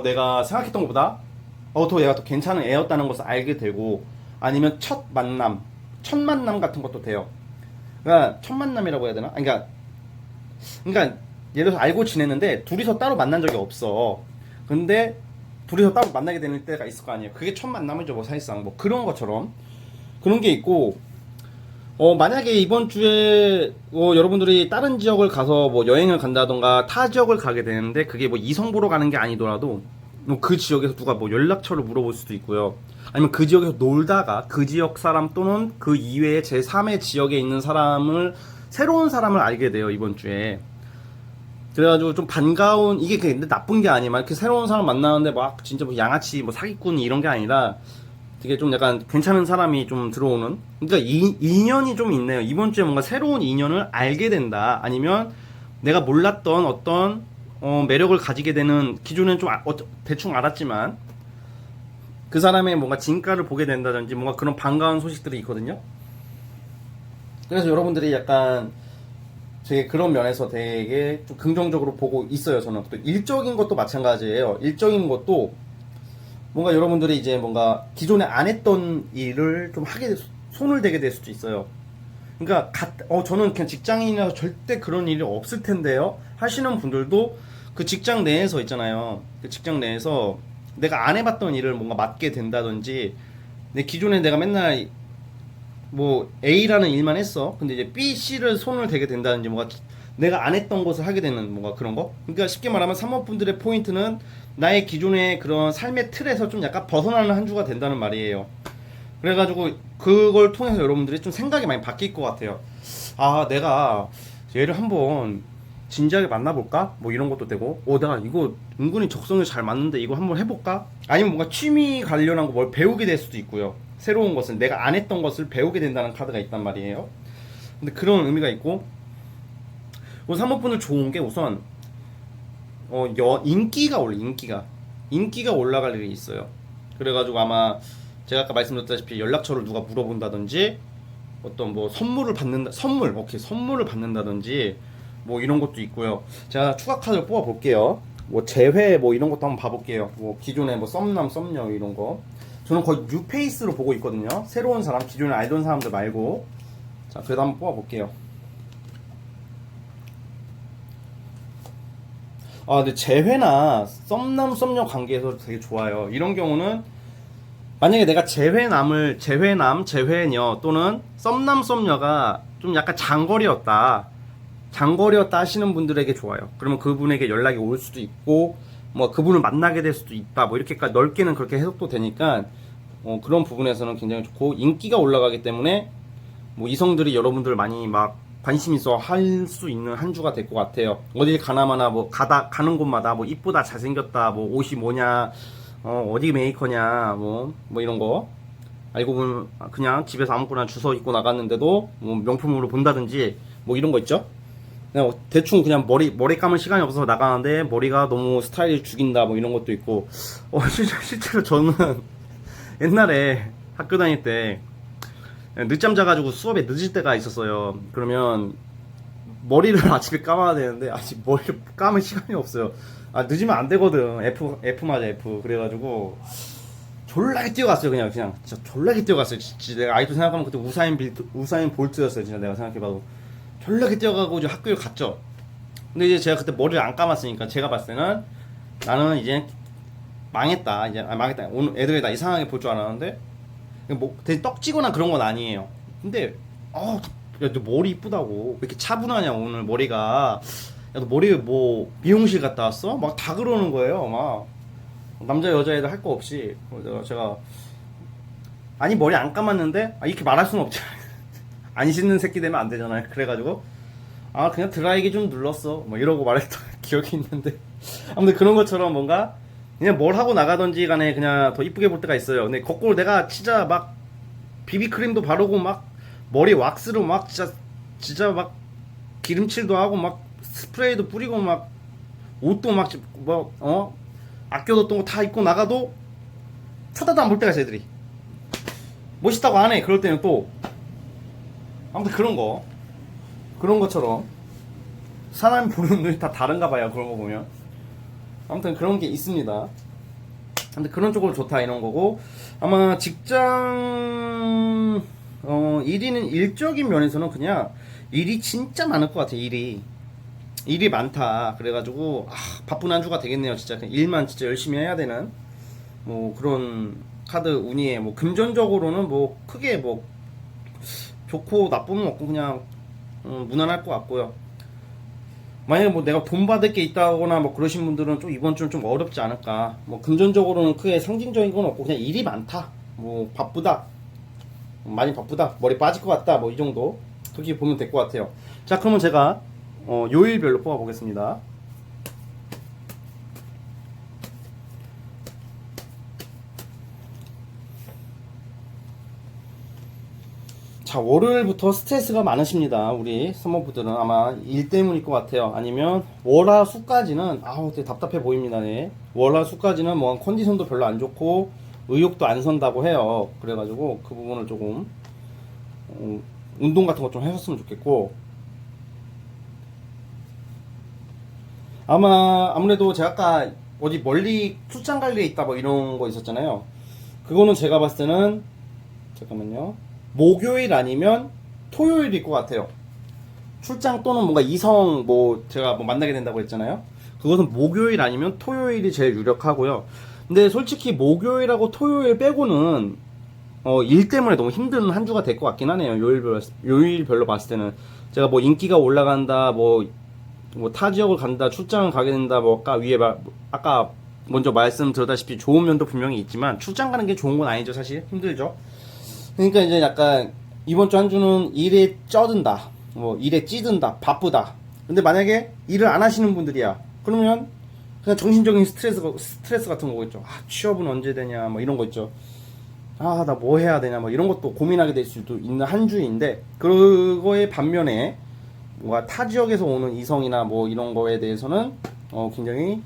내가 생각했던 것보다 더 얘가 더 괜찮은 애였다는 것을 알게 되고, 아니면 첫 만남 같은 것도 돼요. 그러니까 첫 만남이라고 해야 되나? 그러니까 예를 들어서 알고 지냈는데 둘이서 따로 만난 적이 없어. 근데 둘이서 따로 만나게 되는 때가 있을 거 아니에요. 그게 첫 만남이죠, 뭐 사실상 뭐 그런 것처럼. 그런 게 있고, 만약에 이번 주에 여러분들이 다른 지역을 가서 뭐 여행을 간다던가 타 지역을 가게 되는데, 그게 뭐 이성 보러 가는 게 아니더라도 그 지역에서 누가 뭐 연락처를 물어볼 수도 있고요. 아니면 그 지역에서 놀다가 그 지역 사람 또는 그 이외의 제3의 지역에 있는 새로운 사람을 알게 돼요, 이번 주에. 그래가지고 좀 반가운, 이게 근데 나쁜 게 아니야. 막 이렇게 새로운 사람 만나는데 막 진짜 뭐 양아치 뭐 사기꾼 이런 게 아니라 되게 좀 약간 괜찮은 사람이 좀 들어오는. 그러니까 인연이 좀 있네요. 이번 주에 뭔가 새로운 인연을 알게 된다. 아니면 내가 몰랐던 어떤 매력을 가지게 되는, 기존엔 좀 대충 알았지만 그 사람의 뭔가 진가를 보게 된다든지 뭔가 그런 반가운 소식들이 있거든요. 그래서 여러분들이 약간 되게 그런 면에서 되게 좀 긍정적으로 보고 있어요. 저는 또 일적인 것도 마찬가지예요. 일적인 것도 뭔가 여러분들이 이제 뭔가 기존에 안 했던 일을 좀 손을 대게 될 수도 있어요. 그러니까 저는 그냥 직장인이라서 절대 그런 일이 없을 텐데요 하시는 분들도 그 직장 내에서 있잖아요. 그 직장 내에서 내가 안 해봤던 일을 뭔가 맡게 된다든지, 내 기존에 내가 맨날 뭐 A라는 일만 했어. 근데 이제 B, C를 손을 대게 된다든지, 뭔가 내가 안 했던 것을 하게 되는 뭔가 그런 거. 그러니까 쉽게 말하면 사모분들의 포인트는 나의 기존의 그런 삶의 틀에서 좀 약간 벗어나는 한 주가 된다는 말이에요. 그래가지고 그걸 통해서 여러분들이 좀 생각이 많이 바뀔 것 같아요. 아, 내가 얘를 한번 진지하게 만나볼까? 뭐 이런 것도 되고, 내가 이거 은근히 적성에 잘 맞는데 이거 한번 해볼까? 아니면 뭔가 취미 관련한 거 뭘 배우게 될 수도 있고요. 새로운 것을, 내가 안 했던 것을 배우게 된다는 카드가 있단 말이에요. 근데 그런 의미가 있고, 사모분들 좋은 게 우선 인기가 올라갈 일이 있어요. 그래가지고 아마 제가 아까 말씀드렸다시피 연락처를 누가 물어본다든지, 어떤 뭐 선물을 받는다든지 뭐 이런 것도 있고요. 제가 추가 카드를 뽑아 볼게요. 뭐 재회 뭐 이런 것도 한번 봐볼게요. 뭐 기존에 뭐 썸남 썸녀 이런 거 저는 거의 뉴페이스로 보고 있거든요. 새로운 사람, 기존에 알던 사람들 말고. 자, 그래도 한번 뽑아 볼게요. 근데 재회나 썸남 썸녀 관계에서 되게 좋아요. 이런 경우는 만약에 내가 재회녀 또는 썸남 썸녀가 좀 약간 장거리였다 하시는 분들에게 좋아요. 그러면 그분에게 연락이 올 수도 있고, 뭐 그분을 만나게 될 수도 있다, 뭐 이렇게까지 넓게는 그렇게 해석도 되니까 그런 부분에서는 굉장히 좋고, 인기가 올라가기 때문에 뭐 이성들이 여러분들 많이 막 관심 있어 할 수 있는 한 주가 될 것 같아요. 어딜 가나마나 뭐 가는 곳마다 뭐 이쁘다, 잘생겼다, 뭐 옷이 뭐냐, 어디 메이커냐, 뭐 이런 거 알고 보면 그냥 집에서 아무거나 주워 입고 나갔는데도 뭐 명품으로 본다든지 뭐 이런 거 있죠. 그냥 대충 그냥 머리 감을 시간이 없어서 나가는데 머리가 너무 스타일이 죽인다, 뭐 이런 것도 있고. 실제로 저는 옛날에 학교 다닐 때 늦잠 자가지고 수업에 늦을 때가 있었어요. 그러면 머리를 아침에 감아야 되는데 아직 머리를 감을 시간이 없어요. 늦으면 안 되거든. F 맞아, F. 그래가지고 졸라게 뛰어갔어요. 그냥 진짜 졸라게 뛰어갔어요. 진짜 내가 아직도 생각하면 그때 우사인 볼트였어요. 진짜 내가 생각해봐도 졸라게 뛰어가고 이제 학교에 갔죠. 근데 이제 제가 그때 머리를 안 감았으니까 제가 봤을 때는 나는 이제 망했다. 망했다. 오늘 애들이 나 이상하게 볼 줄 알았는데 뭐 되게 떡지거나 그런 건 아니에요. 근데 야, 너 머리 이쁘다고 왜 이렇게 차분하냐 오늘 머리가. 야, 너 머리 뭐 미용실 갔다 왔어? 막 다 그러는 거예요. 막 남자 여자애들 할 거 없이. 제가 아니 머리 안 감았는데 이렇게 말할 수는 없잖아요. 안 씻는 새끼 되면 안 되잖아요. 그래가지고 그냥 드라이기 좀 눌렀어 뭐 이러고 말했던 기억이 있는데, 아무튼 그런 것처럼 뭔가 그냥 뭘 하고 나가던지 간에 그냥 더 이쁘게 볼 때가 있어요. 근데 거꾸로 내가 진짜 막 비비크림도 바르고 막 머리 왁스로 막 진짜 막 기름칠도 하고 막 스프레이도 뿌리고 막 옷도 막 아껴뒀던 거 다 입고 나가도 쳐다도 안 볼 때가 있어. 애들이 멋있다고 안 해. 그럴 때는 또 아무튼 그런 것처럼 사람이 보는 눈이 다 다른가 봐요. 그런 거 보면. 아무튼 그런 게 있습니다. 근데 그런 쪽으로 좋다 이런 거고, 아마 직장 1위는 일적인 면에서는 그냥 일이 진짜 많을 것 같아요. 일이 많다. 그래가지고 바쁜 한 주가 되겠네요. 진짜 일만 진짜 열심히 해야 되는 뭐 그런 카드 운이에, 뭐 금전적으로는 뭐 크게 뭐 좋고 나쁨은 없고 그냥 무난할 것 같고요. 만약에 뭐 내가 돈 받을 게 있다거나 뭐 그러신 분들은 좀 이번 주는 좀 어렵지 않을까. 뭐 금전적으로는 크게 상징적인 건 없고 그냥 일이 많다, 뭐 바쁘다, 많이 바쁘다, 머리 빠질 것 같다, 뭐 이 정도 그렇게 보면 될 것 같아요. 자, 그러면 제가 요일별로 뽑아 보겠습니다. 자, 월요일부터 스트레스가 많으십니다. 우리 선모부들은 아마 일 때문일 것 같아요. 아니면 월화수까지는 아우 되게 답답해 보입니다. 네. 월화수까지는 뭐 컨디션도 별로 안 좋고 의욕도 안 선다고 해요. 그래가지고 그 부분을 조금 운동 같은 거 좀 하셨으면 좋겠고, 아무래도 제가 아까 어디 멀리 출장 갈 일에 있다 뭐 이런 거 있었잖아요. 그거는 제가 봤을 때는 잠깐만요. 목요일 아니면 토요일일 것 같아요. 출장 또는 뭔가 이성 뭐 제가 뭐 만나게 된다고 했잖아요. 그것은 목요일 아니면 토요일이 제일 유력하고요. 근데 솔직히 목요일하고 토요일 빼고는 일 때문에 너무 힘든 한 주가 될 것 같긴 하네요. 요일별로 봤을 때는 제가 뭐 인기가 올라간다, 뭐 타 지역을 간다, 출장을 가게 된다, 뭐 아까 먼저 말씀드렸다시피 좋은 면도 분명히 있지만 출장 가는 게 좋은 건 아니죠. 사실 힘들죠. 그러니까 이제 약간 이번 주 한 주는 일에 쩌든다, 뭐 일에 찌든다, 바쁘다. 근데 만약에 일을 안 하시는 분들이야. 그러면 그냥 정신적인 스트레스 같은 거겠죠. 아, 취업은 언제 되냐, 뭐 이런 거 있죠. 아, 나 뭐 해야 되냐, 뭐 이런 것도 고민하게 될 수도 있는 한 주인데, 그거의 반면에 뭔가 타 지역에서 오는 이성이나 뭐 이런 거에 대해서는 굉장히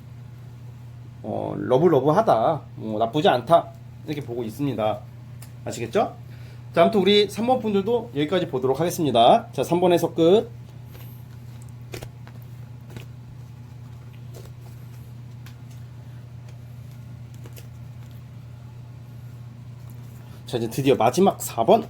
러블러브하다, 뭐 나쁘지 않다 이렇게 보고 있습니다. 아시겠죠? 자, 아무튼 우리 3번 분들도 여기까지 보도록 하겠습니다. 자, 3번 해석 끝. 자, 이제 드디어 마지막 4번.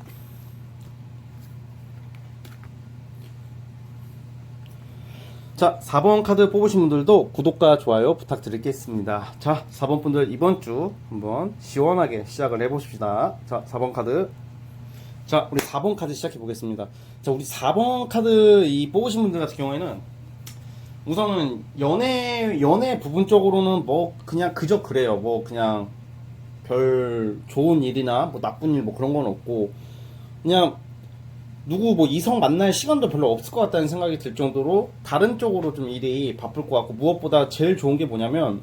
자, 4번 카드 뽑으신 분들도 구독과 좋아요 부탁드리겠습니다. 자, 4번 분들 이번 주 한번 시원하게 시작을 해보십시다. 자, 4번 카드. 자, 우리 4번 카드 시작해 보겠습니다. 자, 우리 4번 카드 이 뽑으신 분들 같은 경우에는 우선은 연애 부분적으로는 뭐 그냥 그저 그래요. 뭐 그냥 별 좋은 일이나 뭐 나쁜 일 뭐 그런 건 없고, 그냥 누구 뭐 이성 만날 시간도 별로 없을 것 같다는 생각이 들 정도로 다른 쪽으로 좀 일이 바쁠 것 같고, 무엇보다 제일 좋은 게 뭐냐면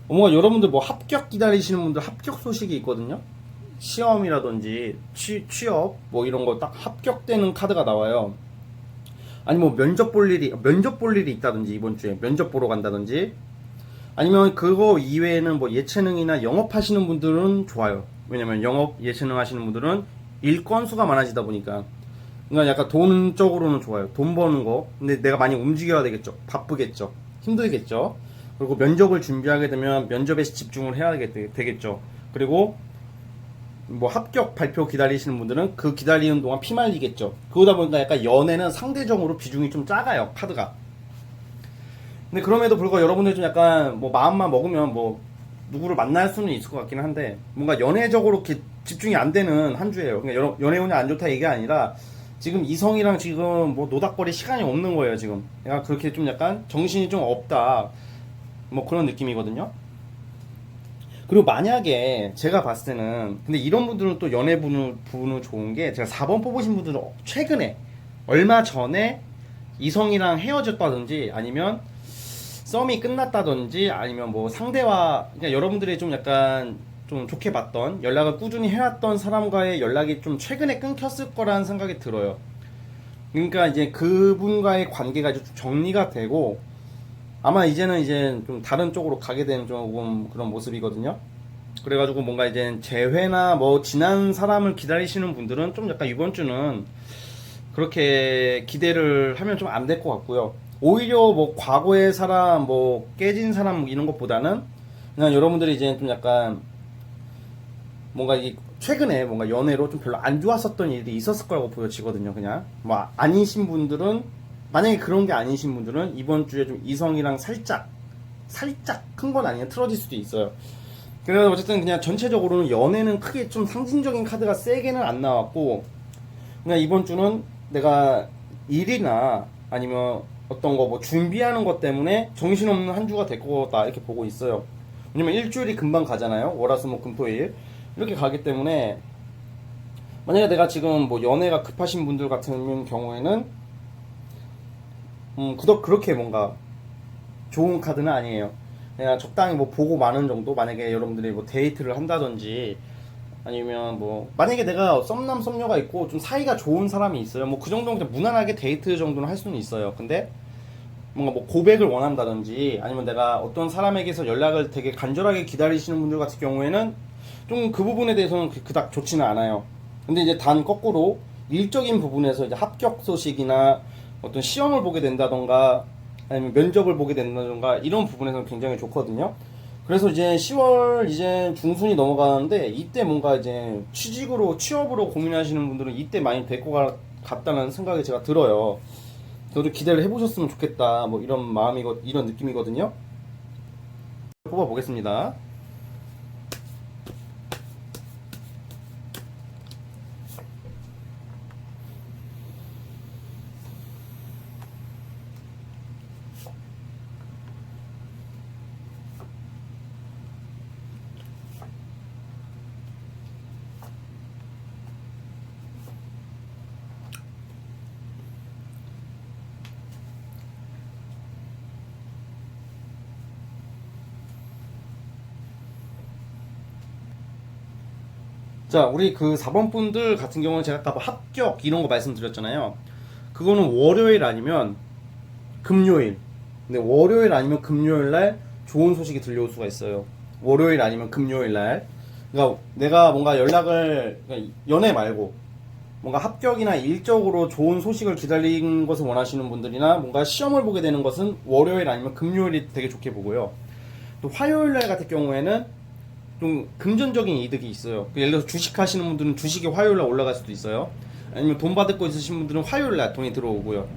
뭔가 여러분들 뭐 합격 기다리시는 분들 합격 소식이 있거든요. 시험이라든지 취업 뭐 이런 거 딱 합격되는 카드가 나와요. 아니 뭐 면접 볼 일이 있다든지, 이번 주에 면접 보러 간다든지, 아니면 그거 이외에는 뭐 예체능이나 영업하시는 분들은 좋아요. 왜냐면 영업 예체능 하시는 분들은 일 건수가 많아지다 보니까, 그러니까 약간 돈 쪽으로는 좋아요. 돈 버는 거. 근데 내가 많이 움직여야 되겠죠. 바쁘겠죠. 힘들겠죠. 그리고 면접을 준비하게 되면 면접에 집중을 해야 되겠죠. 그리고 뭐 합격 발표 기다리시는 분들은 그 기다리는 동안 피말리겠죠. 그러다 보니까 약간 연애는 상대적으로 비중이 좀 작아요, 카드가. 근데 그럼에도 불구하고 여러분들 좀 약간 뭐 마음만 먹으면 뭐 누구를 만날 수는 있을 것 같긴 한데, 뭔가 연애적으로 이렇게 집중이 안 되는 한 주예요. 그러니까 연애 운이 안 좋다 이게 아니라 지금 이성이랑 지금 뭐 노닥거릴 시간이 없는 거예요, 지금. 내가 그렇게 좀 약간 정신이 좀 없다, 뭐 그런 느낌이거든요. 그리고 만약에 제가 봤을 때는, 근데 이런 분들은 또 연애 부분은 좋은 게, 제가 4번 뽑으신 분들은 최근에 얼마 전에 이성이랑 헤어졌다든지, 아니면 썸이 끝났다든지, 아니면 뭐 상대와, 그러니까 여러분들이 좀 약간 좀 좋게 봤던, 연락을 꾸준히 해왔던 사람과의 연락이 좀 최근에 끊겼을 거라는 생각이 들어요. 그러니까 이제 그분과의 관계가 이제 좀 정리가 되고, 아마 이제는 이제 좀 다른 쪽으로 가게 되는 조금 그런 모습이거든요. 그래가지고 뭔가 이제 재회나 뭐 지난 사람을 기다리시는 분들은 좀 약간 이번 주는 그렇게 기대를 하면 좀 안 될 것 같고요. 오히려 뭐 과거의 사람, 뭐 깨진 사람 이런 것보다는 그냥 여러분들이 이제 좀 약간 뭔가 이 최근에 뭔가 연애로 좀 별로 안 좋았었던 일이 있었을 거라고 보여지거든요. 그냥 뭐 아니신 분들은, 만약에 그런 게 아니신 분들은 이번 주에 좀 이성이랑 살짝 큰 건 아니에요. 틀어질 수도 있어요. 그래서 어쨌든 그냥 전체적으로는 연애는 크게 좀 상징적인 카드가 세게는 안 나왔고, 그냥 이번 주는 내가 일이나 아니면 어떤 거 뭐 준비하는 것 때문에 정신없는 한 주가 될 거다 이렇게 보고 있어요. 왜냐면 일주일이 금방 가잖아요. 월화수목금토일 이렇게 가기 때문에, 만약에 내가 지금 뭐 연애가 급하신 분들 같은 경우에는 그렇게 뭔가 좋은 카드는 아니에요. 그냥 적당히 뭐 보고 마는 정도. 만약에 여러분들이 뭐 데이트를 한다든지 아니면 뭐 만약에 내가 썸남 썸녀가 있고 좀 사이가 좋은 사람이 있어요. 뭐 그 정도는 그냥 무난하게 데이트 정도는 할 수는 있어요. 근데 뭔가 뭐 고백을 원한다든지 아니면 내가 어떤 사람에게서 연락을 되게 간절하게 기다리시는 분들 같은 경우에는 좀 그 부분에 대해서는 그닥 좋지는 않아요. 근데 이제 단 거꾸로 일적인 부분에서 이제 합격 소식이나 어떤 시험을 보게 된다던가 아니면 면접을 보게 된다던가 이런 부분에서는 굉장히 좋거든요. 그래서 이제 10월 이제 중순이 넘어가는데 이때 뭔가 이제 취업으로 고민하시는 분들은 이때 많이 될 것 같다는 생각이 제가 들어요. 저도 기대를 해보셨으면 좋겠다. 뭐 이런 이런 느낌이거든요. 뽑아보겠습니다. 자, 우리 그 4번 분들 같은 경우는 제가 아까 뭐 합격 이런 거 말씀드렸잖아요. 그거는 월요일 아니면 금요일. 근데 월요일 아니면 금요일 날 좋은 소식이 들려올 수가 있어요. 월요일 아니면 금요일 날. 그러니까 내가 뭔가 그러니까 연애 말고 뭔가 합격이나 일적으로 좋은 소식을 기다리는 것을 원하시는 분들이나 뭔가 시험을 보게 되는 것은 월요일 아니면 금요일이 되게 좋게 보고요. 또 화요일 날 같은 경우에는 좀 금전적인 이득이 있어요. 예를 들어서 주식 하시는 분들은 주식이 화요일날 올라갈 수도 있어요. 아니면 돈 받을 거 있으신 분들은 화요일날 돈이 들어오고요.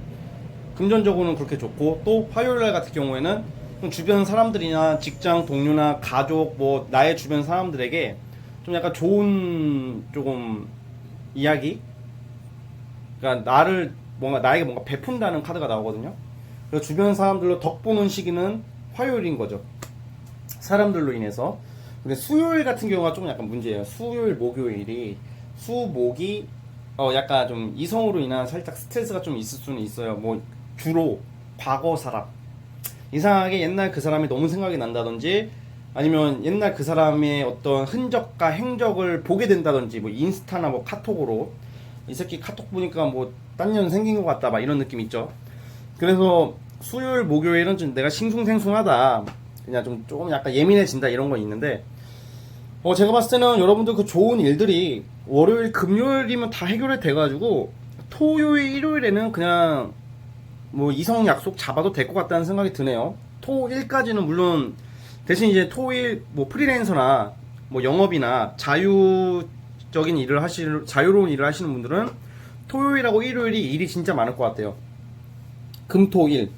금전적으로는 그렇게 좋고, 또 화요일날 같은 경우에는 좀 주변 사람들이나 직장 동료나 가족, 뭐 나의 주변 사람들에게 좀 약간 좋은 조금 이야기, 그러니까 나에게 뭔가 베푼다는 카드가 나오거든요. 그래서 주변 사람들로 덕 보는 시기는 화요일인 거죠. 사람들로 인해서. 근데 수요일 같은 경우가 좀 약간 문제예요. 수요일, 목요일이 수목이 약간 좀 이성으로 인한 살짝 스트레스가 좀 있을 수는 있어요. 뭐 주로 과거 사람, 이상하게 옛날 그 사람이 너무 생각이 난다든지 아니면 옛날 그 사람의 어떤 흔적과 행적을 보게 된다든지 뭐 인스타나 뭐 카톡으로 이 새끼 카톡 보니까 뭐 딴 년 생긴 것 같다 막 이런 느낌 있죠. 그래서 수요일, 목요일은 좀 내가 싱숭생숭하다, 그냥 좀 조금 약간 예민해진다 이런 거 있는데, 제가 봤을 때는 여러분들 그 좋은 일들이 월요일, 금요일이면 다 해결이 돼가지고 토요일, 일요일에는 그냥 뭐 이성 약속 잡아도 될 것 같다는 생각이 드네요. 토일까지는 물론, 대신 이제 토일 뭐 프리랜서나 뭐 영업이나 자유적인 자유로운 일을 하시는 분들은 토요일하고 일요일이 일이 진짜 많을 것 같아요. 금, 토, 일.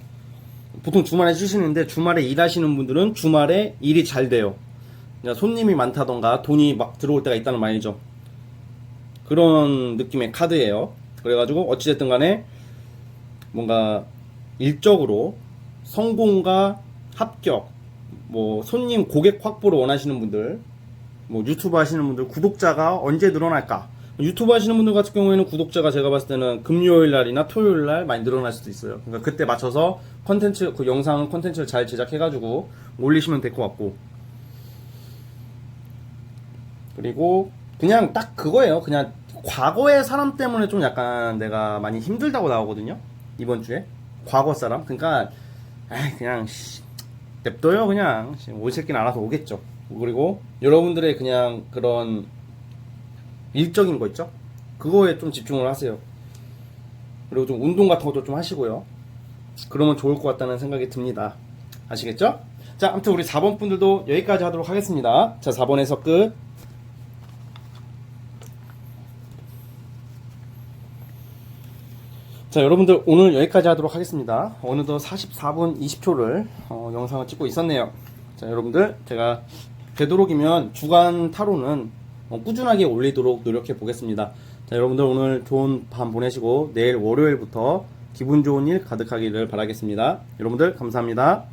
보통 주말에 쉬시는데 주말에 일하시는 분들은 주말에 일이 잘 돼요. 그러니까 손님이 많다던가 돈이 막 들어올 때가 있다는 말이죠. 그런 느낌의 카드예요. 그래가지고 어찌됐든 간에 뭔가 일적으로 성공과 합격, 뭐 손님 고객 확보를 원하시는 분들, 뭐 유튜브 하시는 분들 구독자가 언제 늘어날까? 유튜브 하시는 분들 같은 경우에는 구독자가 제가 봤을 때는 금요일 날이나 토요일 날 많이 늘어날 수도 있어요. 그러니까 그때 맞춰서 그 영상 컨텐츠를 잘 제작해가지고 올리시면 될 것 같고, 그리고 그냥 딱 그거예요. 그냥 과거의 사람 때문에 좀 약간 내가 많이 힘들다고 나오거든요, 이번 주에. 과거 사람. 그러니까 그냥 냅둬요. 그냥 올 새끼는 알아서 오겠죠. 그리고 여러분들의 그냥 그런 일적인 거 있죠, 그거에 좀 집중을 하세요. 그리고 좀 운동 같은 것도 좀 하시고요. 그러면 좋을 것 같다는 생각이 듭니다. 아시겠죠? 자, 아무튼 우리 4번 분들도 여기까지 하도록 하겠습니다. 자, 4번에서 끝. 자, 여러분들 오늘 여기까지 하도록 하겠습니다. 어느덧 44분 20초를 영상을 찍고 있었네요. 자, 여러분들 제가 되도록이면 주간 타로는 꾸준하게 올리도록 노력해 보겠습니다. 자, 여러분들 오늘 좋은 밤 보내시고 내일 월요일부터 기분 좋은 일 가득하기를 바라겠습니다. 여러분들 감사합니다.